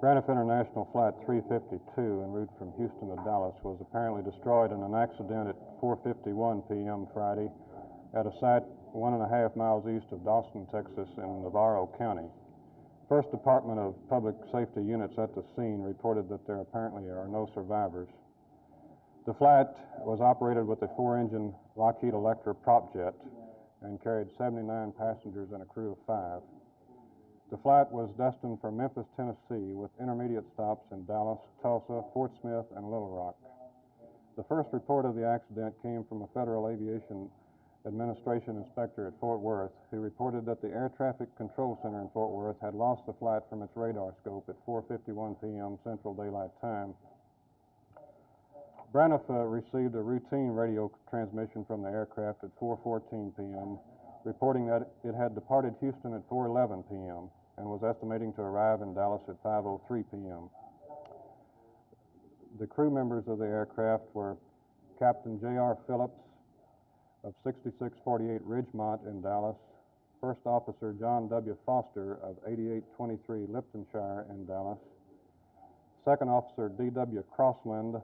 Braniff International Flight 352 en route from Houston to Dallas was apparently destroyed in an accident at 4:51 p.m. Friday at a site 1.5 miles east of Dawson, Texas in Navarro County. First Department of Public Safety units at the scene reported that there apparently are no survivors. The flight was operated with a 4-engine Lockheed Electra prop jet and carried 79 passengers and a crew of 5. The flight was destined for Memphis, Tennessee, with intermediate stops in Dallas, Tulsa, Fort Smith, and Little Rock. The first report of the accident came from a Federal Aviation Administration inspector at Fort Worth, who reported that the Air Traffic Control Center in Fort Worth had lost the flight from its radar scope at 4:51 p.m. Central Daylight Time. Braniff received a routine radio transmission from the aircraft at 4:14 p.m., reporting that it had departed Houston at 4:11 p.m. and was estimating to arrive in Dallas at 5:03 p.m. The crew members of the aircraft were Captain J.R. Phillips of 6648 Ridgemont in Dallas, First Officer John W. Foster of 8823 Liptonshire in Dallas, Second Officer D.W. Crossland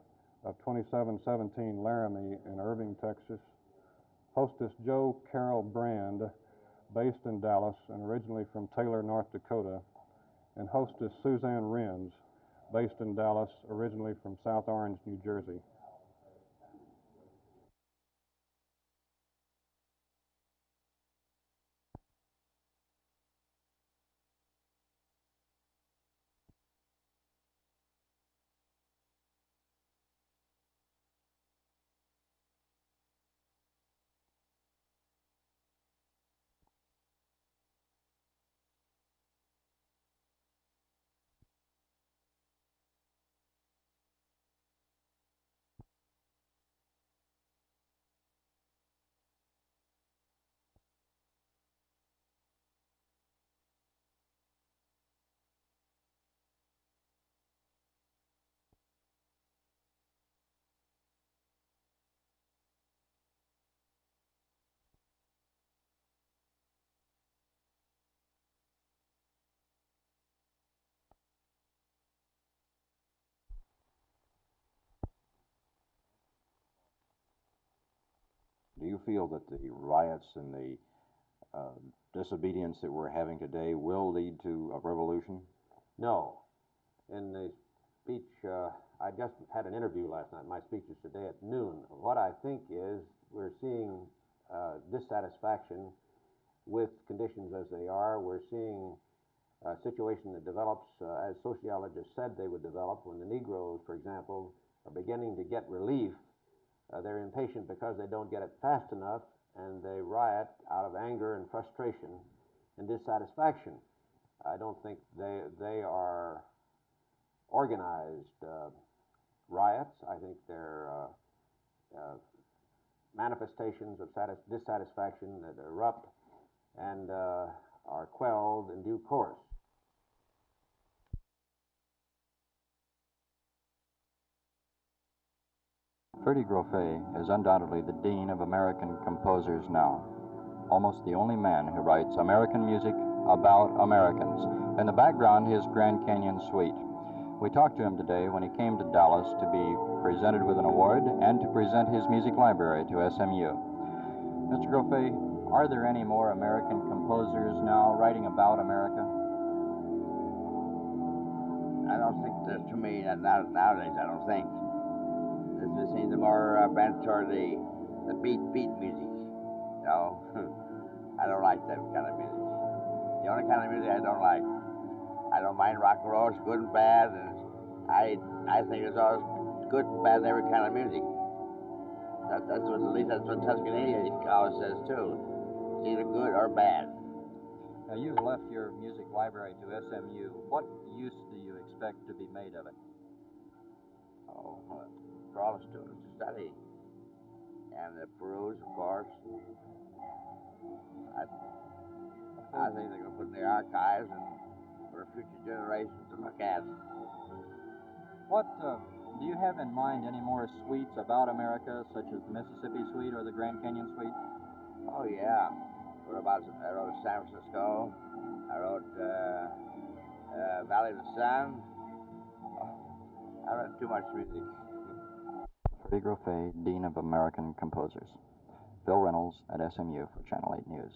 of 2717 Laramie in Irving, Texas, Hostess Joe Carol Brand, based in Dallas and originally from Taylor, North Dakota, and Hostess Suzanne Renz, based in Dallas, originally from South Orange, New Jersey. Do you feel that the riots and the disobedience that we're having today will lead to a revolution? No. In the speech, I just had an interview last night. My speech is today at noon. What I think is we're seeing dissatisfaction with conditions as they are. We're seeing a situation that develops as sociologists said they would develop when the Negroes, for example, are beginning to get relief. They're impatient because they don't get it fast enough, and they riot out of anger and frustration and dissatisfaction. I don't think they are organized riots. I think they're manifestations of dissatisfaction that erupt and are quelled in due course. Freddie Groffet is undoubtedly the dean of American composers now, almost the only man who writes American music about Americans. In the background, his Grand Canyon Suite. We talked to him today when he came to Dallas to be presented with an award and to present his music library to SMU. Mr. Groffet, are there any more American composers now writing about America? I don't think there's too many nowadays, I don't think. This seems more bent toward the beat music. No, I don't like that kind of music. The only kind of music I don't like. I don't mind rock and roll, it's good and bad, and I think it's always good and bad in every kind of music. That's what, at least that's what Tuscany always says too. It's either good or bad. Now, you've left your music library to SMU. What use do you expect to be made of it? Oh, for all the students to study. And the peruse, of course. I think they're going to put in the archives and for future generations to look at. What do you have in mind any more suites about America, such as the Mississippi Suite or the Grand Canyon Suite? Oh, yeah. I wrote San Francisco. I wrote Valley of the Sun. I read too much music. Freddie Groffet, Dean of American Composers. Phil Reynolds at SMU for Channel 8 News.